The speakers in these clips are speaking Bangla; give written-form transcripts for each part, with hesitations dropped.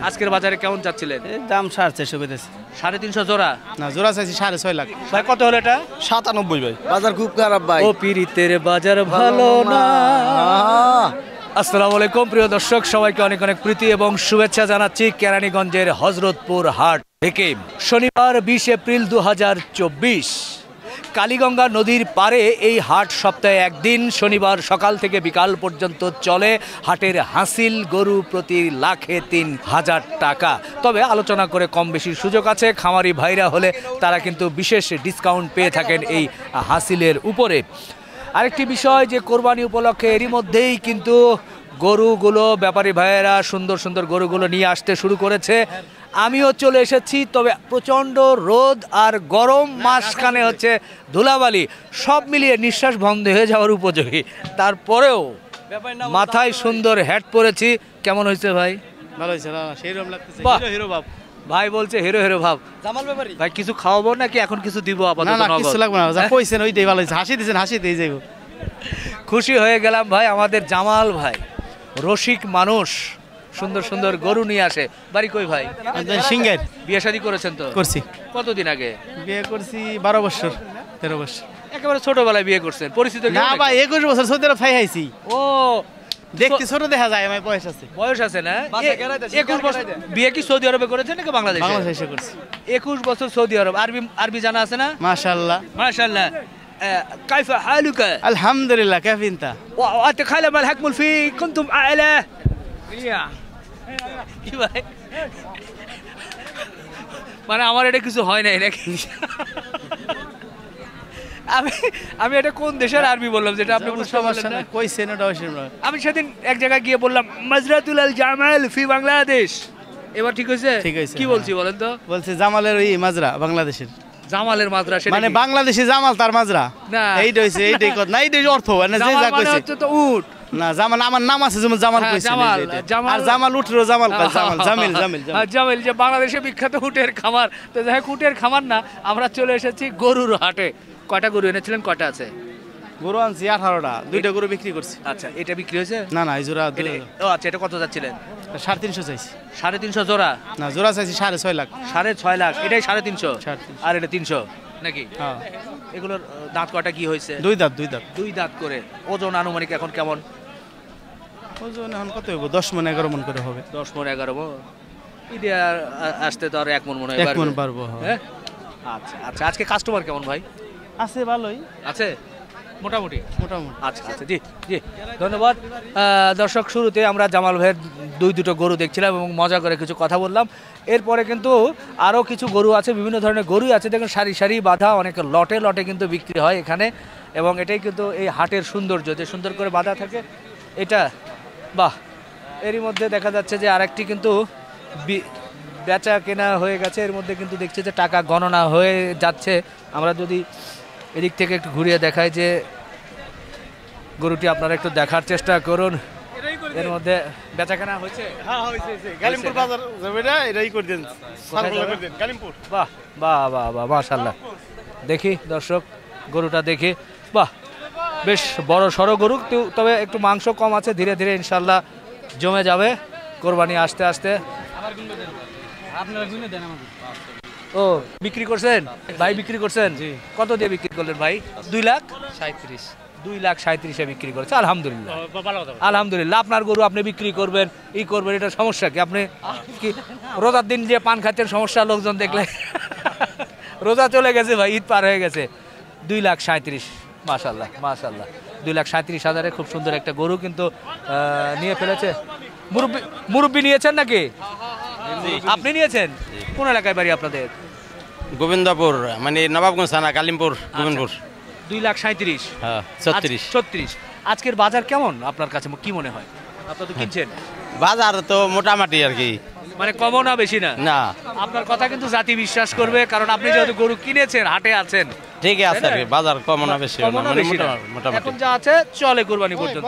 আজকের বাজারে কেমন চাচ্ছিলেন? দাম 450 কইতেছে। 350 জোড়া না জোড়া চাইছি 6.5 লাখ। ভাই কত হলো এটা? 97 ভাই। বাজার খুব খারাপ ভাই। ও পিরিতের বাজার ভালো না। আসসালামু আলাইকুম প্রিয় দর্শক, সবাইকে অনেক অনেক প্রীতি এবং শুভেচ্ছা জানাচ্ছি কেরানীগঞ্জের হযরতপুর হাট থেকে। শনিবার 20 এপ্রিল 2024 কালীগঙ্গা নদীর পারে এই হাট সপ্তাহে একদিন শনিবার সকাল থেকে বিকাল পর্যন্ত চলে। হাটের হাসিল গরু প্রতি লাখে 3000 টাকা। তবে আলোচনা করে কম বেশির সুযোগ আছে। খামারি ভাইরা হলে তারা কিন্তু বিশেষ ডিসকাউন্ট পেয়ে থাকেন এই হাসিলের উপরে। আরেকটি বিষয় যে কোরবানি উপলক্ষে এরই মধ্যেই কিন্তু গরুগুলো ব্যাপারী ভাইয়েরা সুন্দর সুন্দর গরুগুলো নিয়ে আসতে শুরু করেছে। আমিও চলে এসেছি, তবে প্রচণ্ড রোদ আর গরম, মাঝখানে হচ্ছে ধুলাবালি, সব মিলিয়ে নিঃশ্বাস বন্ধ হয়ে যাওয়ার উপযোগী। তারপরেও মাথায় সুন্দর হ্যাট পরেছি। কেমন হয়েছে ভাই? ভালো হইছে না? সেইরকম লাগতেছে। বাহ। হিরো হিরো ভাব। ভাই বলছে হিরো হিরো ভাব। জামাল ব্যাপারী। ভাই কিছু খাওয়াবো নাকি এখন কিছু দিব আপাতত? না না নগদ? কিছু লাগবে না। যা কইছেন ওইটাই ভালো হইছে। হাসি দিছেন, হাসিতেই যাইবো। খুশি হয়ে গেলাম ভাই। আমাদের জামাল ভাই রসিক মানুষ, সুন্দর সুন্দর গরু নিয়ে আসে। বাড়ি কই ভাই? সিঙ্গার। বিয়ে শাদী করেছেন তো? করছি। কতদিন আগে? বিয়ে করছি 12 বছর 13 বছর। একেবারে ছোটবেলায় বিয়ে করছেন? পরিচিত কেউ না নাকি? ভাই 21 বছর সৌদি আরব ফাই আইছি। ও দেখতে ছোট দেখা যায়, আমার বয়স আছে। বয়স আছে না? বাসা কেরাইতে, 21 বছর। বিয়ে কি সৌদি আরবে করেছেন নাকি বাংলাদেশে? বাংলাদেশে করছি। 21 বছর সৌদি আরব। আরবি আরবি জানা আছে না? মাশাআল্লাহ। মাশাআল্লাহ। كيف حالك؟ আলহামদুলিল্লাহ। كيف انت؟ وأتخيل الحكم في كنتم عائلة؟ কি ভাই? মানে আমার এটা কিছু হয় নাই নাকি? আমি এটা কোন দেশের আরবি বললাম যেটা আপনি বুঝতে পারলেন না? কইছেন ওটা হইছে না। আমি সেদিন এক জায়গায় গিয়ে বললাম মাজরাতুল আল জামাল ফি বাংলাদেশ। এবার ঠিক হয়েছে? ঠিক হয়েছে, কি হ্যাঁ। বলছি বলেন তো? বলছে জামালের ওই মাজরা বাংলাদেশের। জামালের মাদ্রা, সেটা মানে কি? বাংলাদেশে জামাল তার মাজরা। না। এইটা হইছে, এইটাই কথা না, এইটাই অর্থ মানে যে জামাল যা মানে কইছে। হচ্ছে তো উট। না জামাল আমার নাম আছে, যেমন জামাল হ্যাঁ, কইছে। জামাল, জামাল। আর জামাল উঠরো জামাল কয়, জামাল জামিল জামিল হ্যাঁ, জামিল যে বাংলাদেশে বিখ্যাত উটের খামার। তো যাই হোক, উটের খামার না, আমরা চলে এসেছি গরুর হাটে। কয়টা গরু এনেছিলেন? কয়টা আছে? গরু আনছি 18টা, দুইটা গরু বিক্রি করছি। আচ্ছা, এটা বিক্রি হয়েছে? না না এই জোড়া ও আচ্ছা, এটা কত যাচ্ছিলেন? 350 চাইছি। 350 জোড়া? না জোড়া চাইছি 6.5 লাখ। 6.5 লাখ। এটাই 350? 350। আর এটা 300 নাকি? হ্যাঁ। এগুলোর দাঁত কয়টা কি হয়েছে? দুই দাঁত দুই দাঁত। দুই দাঁত করে। ওজন আনুমানিক এখন কেমন? ওজন এখন কত হইব? 10 মণ 11 মণ করে হবে। 10 মণ 11 মণ। ঈদে আসতে তো আর 1 মণ মনে হয় 1 মণ পারবো। হ্যাঁ। আচ্ছা আচ্ছা, আজকে কাস্টমার কেমন ভাই? আছে ভালোই আছে মোটামুটি। মোটামুটি। আচ্ছা আচ্ছা, জি জি, ধন্যবাদ। দর্শক, শুরুতে আমরা জামাল ভাইয়ের দুটো গরু দেখছিলাম এবং মজা করে কিছু কথা বললাম। এরপরে কিন্তু আরও কিছু গরু আছে, বিভিন্ন ধরনের গরুই আছে। দেখুন সারি সারি বাঁধা, অনেক লটে লটে কিন্তু বিক্রি হয় এখানে। এবং এটাই কিন্তু এই হাটের সৌন্দর্য, যে সুন্দর করে বাঁধা থাকে এটা। বাহ। এরই মধ্যে দেখা যাচ্ছে যে আরেকটি কিন্তু বেচা কেনা হয়ে গেছে। এর মধ্যে কিন্তু দেখছি যে টাকা গণনা হয়ে যাচ্ছে। আমরা যদি এদিক থেকে একটু ঘুরিয়ে দেখাই যে গরুটি আপনারা একটু দেখার চেষ্টা করুন। এর মধ্যে বেচাকেনা হয়েছে। হ্যাঁ হইছে। কালিমপুর বাজার যাবেটা এটাই করে দেন। সার্কুলার করে দেন কালিমপুর। বাহ বাহ বাহ বাহ, মাশাআল্লাহ। দেখি দর্শক গরুটা দেখি। বাহ, বেশ বড় সড়ো গরু, তবে একটু মাংস কম আছে। ধীরে ধীরে ইনশাল্লাহ জমে যাবে কোরবানি আসতে আসতে। আপনারা গুনে দেন আমাকে। ও বিক্রি করছেন ভাই? বিক্রি করছেন? জি। কত দিয়ে বিক্রি করলেন ভাই? 2 লাখ 37। 2,37,000 বিক্রি করেছে। আলহামদুলিল্লাহ আলহামদুলিল্লাহ। আপনার গরু আপনি বিক্রি করবেন, ই করবেন, এটা সমস্যা কি? আপনি কি রোজার দিন যে পান খাচ্ছেন সমস্যা লোকজন দেখলে? রোজা চলে গেছে ভাই, ঈদ পার হয়ে গেছে। 2,37,000, মাশাআল্লাহ মাশাআল্লাহ। 2,37,000-এ খুব সুন্দর একটা গরু কিন্তু নিয়ে ফেলেছে। মুরব্বি নিয়েছেন নাকি? আপনি নিয়েছেন? কোন এলাকায় বাড়ি আপনাদের? গোবিন্দপুর, মানে নবাবগঞ্জ থানা, কালিমপুর, গোবিন্দপুর। 2,37,000। হ্যাঁ 36। 36। আজকের বাজার কেমন আপনার কাছে কি মনে হয়? আপনারা তো কিনছেন। বাজার তো মোটামুটি আর কি, মানে কমও না বেশি না? না আপনার কথা কিন্তু জাতি বিশ্বাস করবে, কারণ আপনি যেহেতু গরু কিনেছেন, হাটে আছেন। ঠিকই আছে আর কি, বাজার কম না বেশি না, কমও না মানে বেশি না। মোটামুটি। এখন যা আছে চলে কোরবানি পর্যন্ত।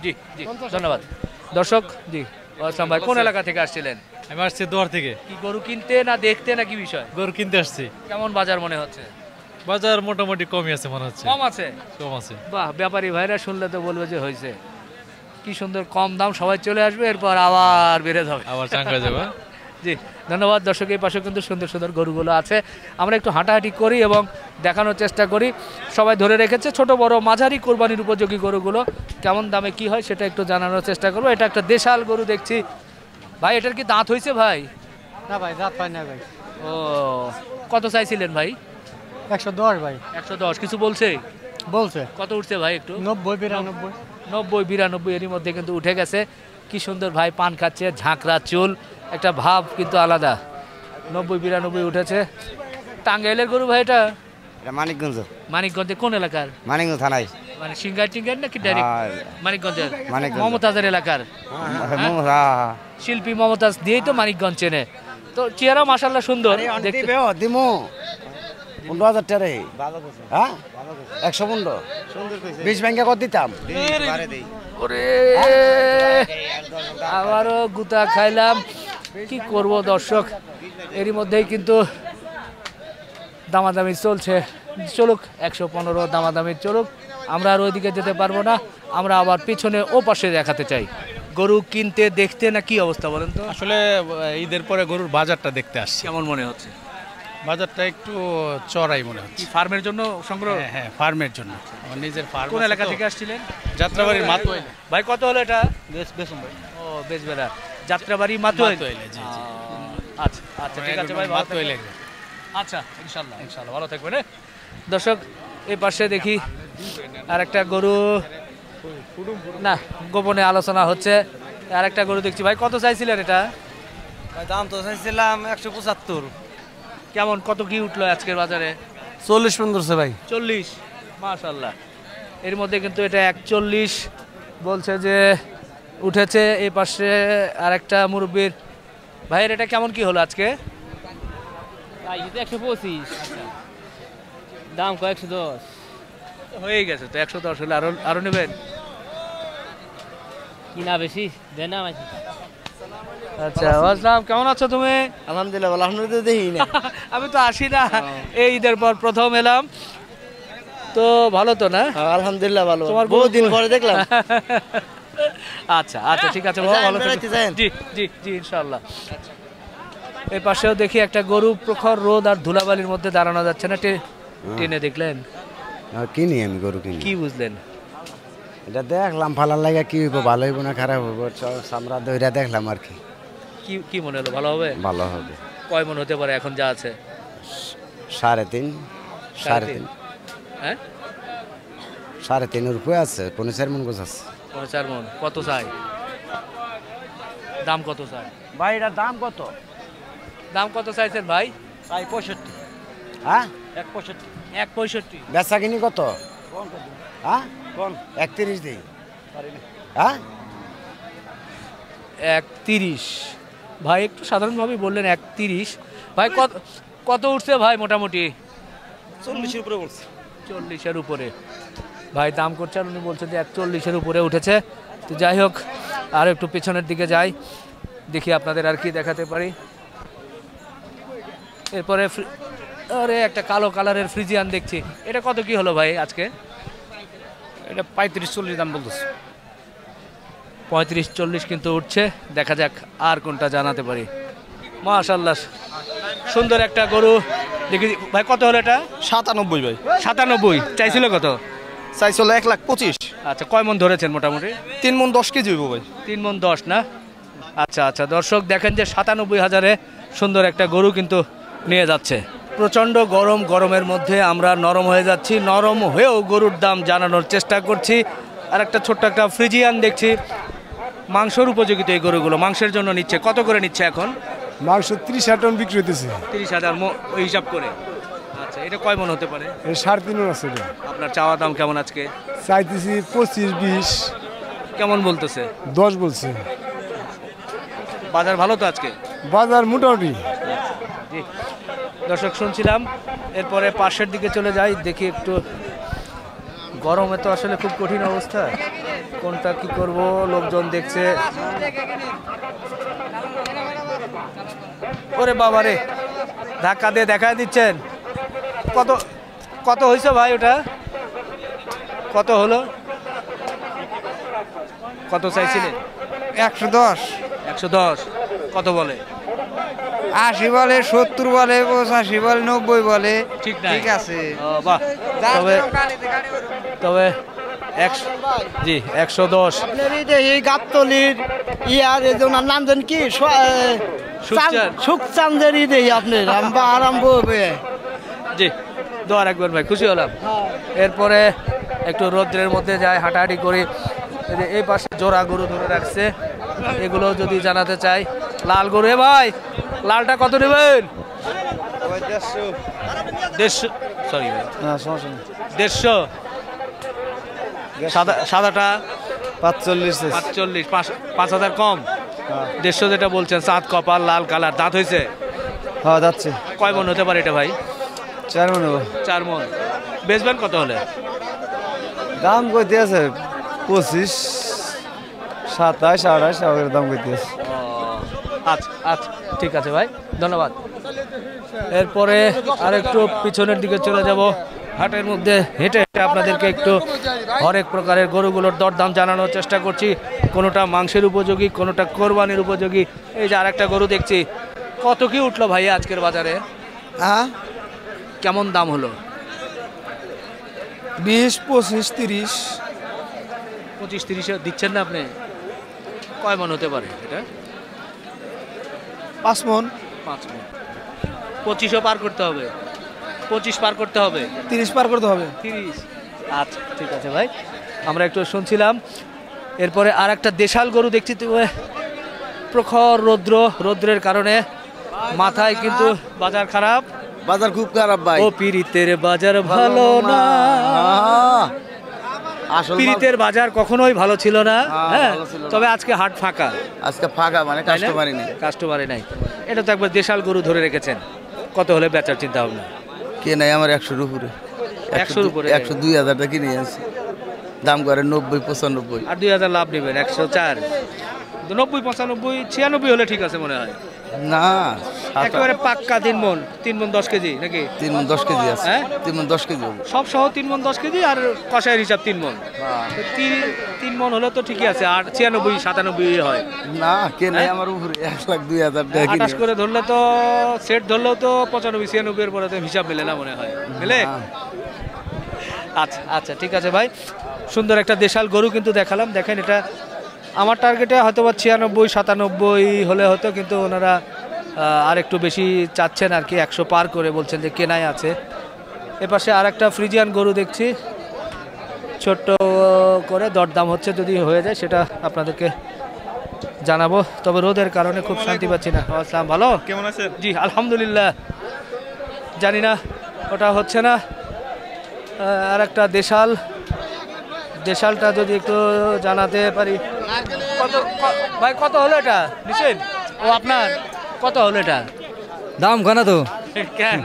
জি জি, ধন্যবাদ। দর্শক, জি আসলাম ভাই, কোন এলাকা থেকে আসছিলেন? আমি আসছি দুয়ার থেকে। কি গরু কিনতে না দেখতে না কি বিষয়? গরু কিনতে আসছি। কেমন বাজার মনে হচ্ছে? বাজার মোটামুটি কমই আছে মনে হচ্ছে। কম আছে? কম আছে। বাহ, ব্যাপারী ভাইরা শুনলে তো বলবে যে হয়েছে। কি সুন্দর কম দাম, সবাই চলে আসবে, এরপর আবার বেড়ে যাবে। আবার চাঙ্গা যাবো। জি ধন্যবাদ। দর্শক এই পাশে কিন্তু সুন্দর সুন্দর গরুগুলো আছে, আমরা একটু হাঁটাহাঁটি করি এবং দেখানোর চেষ্টা করি। সবাই ধরে রেখেছে ছোট বড় মাঝারি কোরবানির উপযোগী গরুগুলো, কেমন দামে কি হয় সেটা একটু জানানোর চেষ্টা করবো। এটা একটা দেশাল গরু দেখছি ভাই, এটার কি দাঁত হয়েছে ভাই? না ভাই, দাঁত পাই না ভাই। ও কত চাইছিলেন ভাই? 110 ভাই। 110 কিছু বলছে? বলছে কত উঠছে ভাই একটু? 90 92। 90 92 এরই মধ্যে কিন্তু উঠে গেছে। কি সুন্দর ভাই পান খাচ্ছে, ঝাঁকড়া চুল, একটা ভাব কিন্তু আলাদা। 90 92 উঠেছে। টাঙ্গাইলের গরু ভাই এটা? এটা মানিকগঞ্জ। মানিকগঞ্জের কোন এলাকার? মানিকগঞ্জ থানায়। মানে সিঙ্গার টিঙ্গার নাকি ডাইরেক্ট? মানিকগঞ্জের মমতাজের এলাকার শিল্পী মমতাজ দিয়েই তো মানিকগঞ্জ চেনে। তো চেহারা মাশাআল্লাহ সুন্দর দেখতে। দিমু 15,000 টাকা রে। হ্যাঁ 115 20 ব্যাংকে কত দিতাম? ওরে আবারও গুতা খাইলাম, কি করব দর্শক। এরই মধ্যেই কিন্তু দামাদামি চলছে, চলুক 115 দামাদামি চলুক, আমরা আর ওইদিকে যেতে পারবো না, আমরা আবার পিছনে ও পাশে দেখাতে চাই। গরু কিনতে দেখতে না কি অবস্থা বলেন তো? আসলে ঈদের পরে গরুর বাজারটা দেখতে আসছি। কেমন মনে হচ্ছে? বাজারটা একটু চড়াই মনে হচ্ছে। কি ফার্মের জন্য সংগ্রহ? হ্যাঁ ফার্মের জন্য, আমার নিজের ফার্ম। কোন এলাকা থেকে আসছিলেন? যাত্রাবাড়ির মাতোয়াইল। ভাই কত হলো এটা? বেসম ভাই। ও বেজবেলা, যাত্রাবাড়ি মাতোয়াইল। মাতোয়াইলে, জি জি। আচ্ছা আচ্ছা ঠিক আছে ভাই, ভালো মাতোয়াইলে। থাকবেন। আচ্ছা ইনশাল্লাহ ইনশাল্লাহ ভালো থাকবেন। দর্শক এই পাশে দেখি আর একটা গরু, না গোপনে আলোচনা হচ্ছে। আর একটা গরু দেখছি ভাই, কত চাইছিলেন এটা? দাম তো চাইছিলাম 175। কেমন কত কি উঠলো আজকের বাজারে? 40 মন ধরছে ভাই। 40 মাশাআল্লাহ। এর মধ্যে কিন্তু এটা 41 বলছে যে উঠেছে। এই পাশে আরেকটা মুরব্বির ভাইয়ের এটা কেমন কি হলো আজকে? 125, দাম 110। হয়ে গেছে তো 110 হলে আরো নেবেন? কিনা বেশি দেন না মাঝি। আচ্ছা আসলাম, কেমন আছো তুমি? আলহামদুলিল্লাহ ভালো। আপনাদের দেখি না। আমি তো আসি না, এই ঈদের পর প্রথম এলাম তো। ভালো তো না? আলহামদুলিল্লাহ ভালো। তোমার বহু দিন পরে দেখলাম। আচ্ছা আচ্ছা ঠিক আছে বাবা, ভালো বেড়াইতে থাকবেন। যান। জি জি জি ইনশাআল্লাহ। এই পাশেও দেখি একটা গরু, প্রখর রোদ আর ধুলাবালির মধ্যে দাঁড়ানো যাচ্ছে না, টেনে দেখলেন? কিনি আমি গরু কিনি। কি বুঝলেন? এটা দেখলাম ভালো লাগে, কি হইব ভালো হইব না খারাপ হইব সামরা দইরা দেখলাম আর কি। কি কি মনে হলো ভালো হবে? ভালো হবে। কয় মন হতে পারে এখন যা আছে? 3.5 3.5 হ্যাঁ 3.5 রুপয়ে আছে, 4 মন গোছ আছে। 4 মন। কত চাই? দাম কত চাই ভাই এটার দাম কত? দাম কত চাইছেন ভাই? চাই 65। হ্যাঁ 1.65। বেচা কিনি কত? হ্যাঁ 31 দিই। হ্যাঁ 31 ভাই, একটু সাধারণভাবে বললেন 31। ভাই কত উঠছে ভাই মোটামুটি? 40 এর উপরে বলছে। 40-এর উপরে ভাই দাম করছে, আর উনি বলছেন যে 41-এর উপরে উঠেছে। তো যাই হোক, আর একটু পেছনের দিকে যাই, দেখি আপনাদের আর কি দেখাতে পারি। এরপরে আরে একটা কালো কালারের ফ্রিজিয়ান দেখছি, এটা কত কি হলো ভাই আজকে? এটা 35-40 দাম বলতেছে। 35-40 কিন্তু উঠছে, দেখা যাক আর কোনটা জানাতে পারি। মাশাআল্লাহ সুন্দর একটা গরু দেখি ভাই, কত হলো এটা? 97 ভাই। 97 চাইছিল কত? চাইছিল 1,25,000। আচ্ছা কয় মন ধরেছেন মোটামুটি? 3 মন 10 কেজি হইব ভাই। 3 মন 10 না? আচ্ছা আচ্ছা দর্শক দেখেন যে 97,000-এ সুন্দর একটা গরু কিন্তু নিয়ে যাচ্ছে। প্রচণ্ড গরম, গরমের মধ্যে আমরা নরম হয়ে যাচ্ছি, নরম হয়েও গরুর দাম জানানোর চেষ্টা করছি। আর একটা ছোট্ট একটা ফ্রিজিয়ান দেখছি, মাংসের উপযোগিত এই গরুগুলো মাংসের জন্য নিচ্ছে। কত করে নিচ্ছে এখন? মাংস 30 টন বিক্রি হইতেছে। 30,000 ওই হিসাব করে। আচ্ছা এটা কয় মন হতে পারে? 3.5 মন আছে। আপনার চাওয়া দাম কেমন আজকে? চাইতেছি 25-20। কেমন বলতেছে? 10 বলছে। বাজার ভালো তো আজকে? বাজার মোটামুটি। জি দর্শক শুনছিলাম। এরপরে পাশের দিকে চলে যাই, দেখি একটু। গরমে তো আসলে খুব কঠিন অবস্থা, কোনটা কি করব, লোকজন দেখছে। ওরে বাবা রে, ধাক্কা দিয়ে দেখা দিচ্ছেন। কত কত হয়েছে ভাই ওটা? কত হলো? কত চাইছিলেন? 110 110। কত বলে? 80 বলে, 70 বলে, 85 বলে, 90 বলে। ঠিক নাই? ঠিক আছে। বাহ, তবে তবে 110। আপনার এই গাবতলির ইয়ার এই যে ওনার নাম জান কি সুখচাঁদ। সুখচাঁদের দেই আপনার আরম্ভ হবে। জি, দোয়া রাখবেন ভাই, খুশি হলাম। এরপরে একটু রৌদ্রের মধ্যে যাই, হাঁটাহাঁটি করি। এই যে এই পাশে জোড়া গরু ধরে রাখছে, এগুলো যদি জানাতে চাই। লাল গরু, এ ভাই লালটা কত নেবেন? 150। সরি ভাই, 150। সাদাটা 45 45, 5,000 কম। 150 যেটা বলছেন, চাঁদ কপাল, লাল কালার, দাঁত হয়েছে? হ্যাঁ যাচ্ছে কয় মন হতে পারে এটা ভাই? 4 মন। 4 মন। বেচবেন কত হলে? দাম কইতে আছে 25, 27, 28 এর দাম কইতে আছে। আচ্ছা আচ্ছা, ঠিক আছে ভাই, ধন্যবাদ। এরপরে আরেকটু পিছনের দিকে চলে যাব। হাটের মধ্যে হেঁটে হেঁটে আপনাদেরকে একটু হরেক প্রকারের গরুগুলোর দরদাম জানানোর চেষ্টা করছি। কোনোটা মাংসের উপযোগী, কোনোটা কোরবানির উপযোগী। এই যে আরেকটা গরু দেখছি, কত কি উঠলো ভাই আজকের বাজারে? হ্যাঁ কেমন দাম হলো? 20, 25, 30। 25-30 দিচ্ছেন না আপনি? কয় মন হতে পারে এটা? 5 মন। 5 মন। 25ও পার করতে হবে? 25 পার করতে হবে? 30 পার করতে হবে। 30। আচ্ছা, ঠিক আছে ভাই, আমরা একটু শুনছিলাম। এরপরে আর একটা দেশাল গরু দেখছি, তো প্রখর রৌদ্রের কারণে মাথায় কিন্তু বাজার খারাপ। বাজার খুব খারাপ ভাই। ও পিরিতের বাজার ভালো না। আসল পিরিতের বাজার কখনোই ভালো ছিল না। হ্যাঁ, ভালো ছিল না। তবে আজকে হাট ফাঁকা। আজকে ফাঁকা মানে কাস্টমারই নেই। কাস্টমারই নাই। এটা তো একবার দেশাল গরু ধরে রেখেছেন। কত হলে বেচার চিন্তা ভাবনা? কে নাই আমার 100-র উপরে। 100-র উপরে? 100-2,000 টাকা কিনে আছে, দাম করে 90-95। আর 2,000 লাভ নেবেন? 104। 90, 95, 96 হলে ঠিক আছে মনে হয়। না, একেবারে পাক্কা 3 মন 10 কেজি নাকি? 3 মন 10 কেজি আছে। হ্যাঁ? 3 মন 10 কেজি হবে। সব সহ 3 মন 10 কেজি, আর কষায়ের হিসাব 3 মন। তো 3 মন হলে তো ঠিকই আছে। আর 96, 97 হয় না, কে নাই আমার উপরে 1,02,000 টাকা কিনে 28 করে ধরলে তো, সেট ধরলেও তো 95, 96 এর পরে তো হিসাব মেলে না মনে হয়। মেলে? আচ্ছা আচ্ছা, ঠিক আছে ভাই, সুন্দর একটা দেশাল গরু কিন্তু দেখালাম। দেখেন, এটা আমার টার্গেটে হয়তো বা 96, 97 হলে হতো, কিন্তু ওনারা আর একটু বেশি চাচ্ছেন আর কি, 100 পার করে বলছেন যে কেনাই আছে। এপাশে আর একটা ফ্রিজিয়ান গরু দেখছি, ছোট্ট করে দরদাম হচ্ছে, যদি হয়ে যায় সেটা আপনাদেরকে জানাবো। তবে রোদের কারণে খুব শান্তি পাচ্ছি না। আসসালাম, ভালো কেমন আছেন? জি আলহামদুলিল্লাহ। জানি না ওটা হচ্ছে না। আর একটা দেশালটা যদি একটু জানাতে পারি। ভাই কত হলো এটা নিছেন? ও আপনার কত হলো এটা? দাম খানা তো কেন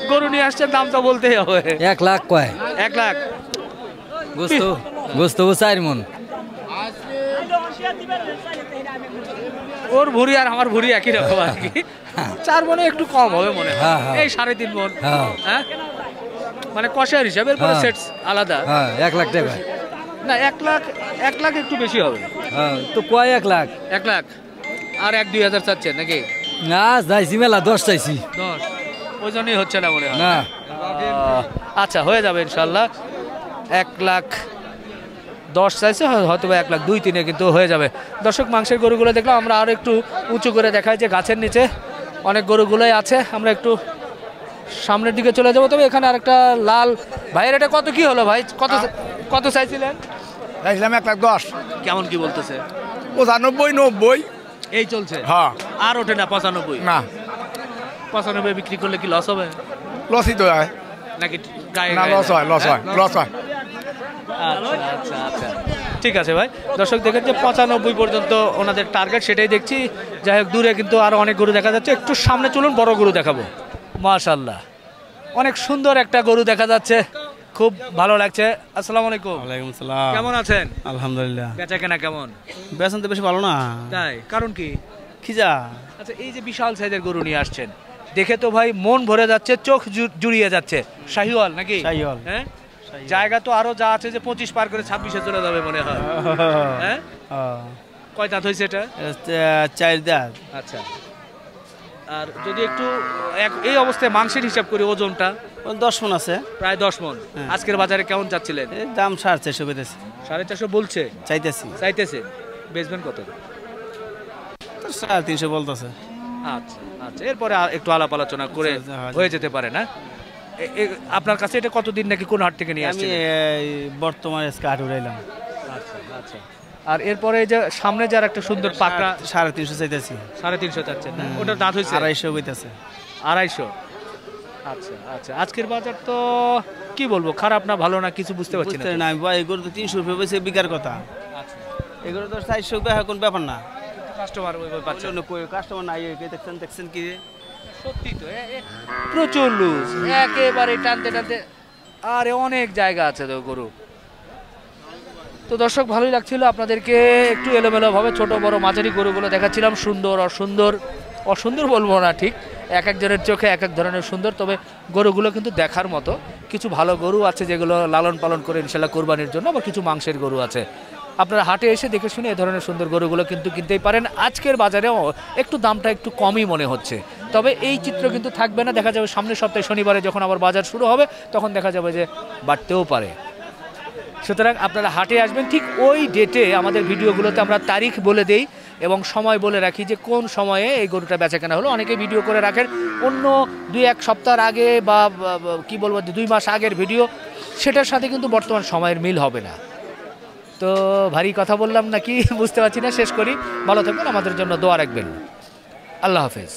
গরু নিয়ে আসছেন, দাম তো বলতেই হবে। 1 লাখ কয়। 1 লাখ। গোস্ত 4 মন। ওর ভুড়ি আর আমার ভুড়ি একই রকম আর কি। 4 মনে একটু কম হবে মনে হয়। হ্যাঁ, হ্যাঁ। এই 3.5 মন। হ্যাঁ। হ্যাঁ, মানে কষার হিসাবে এরপরে হ্যাঁ। সেটস আলাদা। হ্যাঁ 1 লাখ টাকা। না, 1 লাখ একটু বেশি হবে। হ্যাঁ তো কয় 1 লাখ? 1 লাখ আর 1-2 হাজার চাচ্ছেন নাকি? না যাইছি মেলা 10 চাইছি। 10, ওই জন্যই হচ্ছে না মনে হয়। না আচ্ছা, হয়ে যাবে ইনশাল্লাহ। 1,10,000 চাইছে, হয়তো 1,02,300 কিন্তু হয়ে যাবে। দর্শক, মাংসের গরুগুলো দেখলাম, আমরা আর একটু উঁচু করে দেখাই যে গাছের নিচে অনেক গরুগুলোই আছে। আমরা একটু সামনের দিকে চলে যাবো। তবে এখানে আরেকটা লাল ভাইয়ের, এটা কত কি হলো ভাই? কত চাইছিলেন? চাইছিলাম 1,10,000। কেমন কি বলতেছে? 95, 90। এই চলছে? হ্যাঁ। আর ওঠে না? 95? না, 95 বিক্রি করলে কি লস হবে লসই তো হয় নাকি? গায়ে না, গায়ে লস হয়, লস হয়, লস হয়। আচ্ছা আচ্ছা আচ্ছা, ঠিক আছে ভাই। দর্শক দেখেন যে 95 পর্যন্ত ওনাদের টার্গেট, সেটাই দেখছি। যাই হোক, দূরে কিন্তু আরো অনেক গরু দেখা যাচ্ছে। একটু সামনে চলুন, বড় গরু দেখাবো। মাশাআল্লাহ, অনেক সুন্দর একটা গরু দেখা যাচ্ছে, খুব ভালো লাগছে। আসসালামু আলাইকুম। ওয়ালাইকুম সালাম। কেমন আছেন? আলহামদুলিল্লাহ। বেচা কেনা কেমন? বেতন তো বেশি ভালো না। তাই? কারণ কি? খিজা। আচ্ছা, এই যে বিশাল সাইজের গরু নিয়ে আসছেন, দেখে তো ভাই মন ভরে যাচ্ছে, চোখ জুড়িয়ে যাচ্ছে। শাহিওয়াল নাকি? শাহিওয়াল। হ্যাঁ, জায়গা তো আরো যা আছে, যে 25 পার করে 26-এ চলে যাবে মনে হয়। হ্যাঁ, কয় দাঁত হয়েছে এটা? 4 দাঁত। আচ্ছা, আর যদি একটু এই অবস্থায় মাংসের হিসাব করি ওজনটা 10 মণ আছে। প্রায় 10 মণ। আজকের বাজারে কেমন যাচ্ছিলেন? দাম 450 কইতেছে। 450 বলছে, চাইতেছে। বেচবেন কত? 350 বলতেছে। আচ্ছা আচ্ছা, এরপরে একটু আলাপ আলোচনা করে হয়ে যেতে পারে না? আপনার কাছে এটা কতদিন নাকি কোন হাট থেকে নিয়ে আমি আসছেন? বর্তমানে কাঠ উড়াইলাম। আচ্ছা আচ্ছা, আর এরপরে এই যে সামনে যার একটা সুন্দর পাকড়া 350 চাইতেছি। 350 চাচ্ছেন না? ওটার দাঁত হয়েছে 250 কইতেছে। 250। আচ্ছা আচ্ছা, আজকের বাজার তো কি বলবো, খারাপ না ভালো না কিছু বুঝতে পারছি না। বুঝতে না আমি ভাই, এগুলো তো 300 রুপিয়া বেশি বিকার কথা। আচ্ছা, এগুলো তো 400 টাকা কোন ব্যাপার না। কাস্টমার পাচ্ছেন? কাস্টমার নাই, দেখছেন কি সত্যি তো প্রচুর লুজ, একেবারে টানতে টানতে। আরে অনেক জায়গা আছে তো গরু। তো দর্শক, ভালোই লাগছিল আপনাদেরকে একটু এলোমেলোভাবে ছোট বড় মাঝারি গরুগুলো দেখাচ্ছিলাম। সুন্দর অসুন্দর, অসুন্দর বলবো না ঠিক, এক একজনের চোখে এক এক ধরনের সুন্দর, তবে গরুগুলো কিন্তু দেখার মতো। কিছু ভালো গরু আছে যেগুলো লালন পালন করে ইনশাল্লাহ কোরবানির জন্য, আবার কিছু মাংসের গরু আছে। আপনারা হাটে এসে দেখে শুনে এই ধরনের সুন্দর গরুগুলো কিন্তু কিনতেই পারেন। আজকের বাজারেও একটু দামটা একটু কমই মনে হচ্ছে, তবে এই চিত্র কিন্তু থাকবে না। দেখা যাবে সামনের সপ্তাহে শনিবারে যখন আবার বাজার শুরু হবে তখন দেখা যাবে যে বাড়তেও পারে। সুতরাং আপনারা হাটে আসবেন, ঠিক ওই ডেটে আমাদের ভিডিওগুলোতে আমরা তারিখ বলে দেই এবং সময় বলে রাখি যে কোন সময়ে এই গরুটা বেচা কেনা হলো। অনেকে ভিডিও করে রাখেন অন্য 2-1 সপ্তাহ আগে বা কি বলবো 2 মাস আগের ভিডিও, সেটার সাথে কিন্তু বর্তমান সময়ের মিল হবে না। তো ভারী কথা বললাম নাকি বুঝতে পারছি না, শেষ করি। ভালো থাকবেন, আমাদের জন্য দোয়া রাখবেন। আল্লাহ হাফেজ।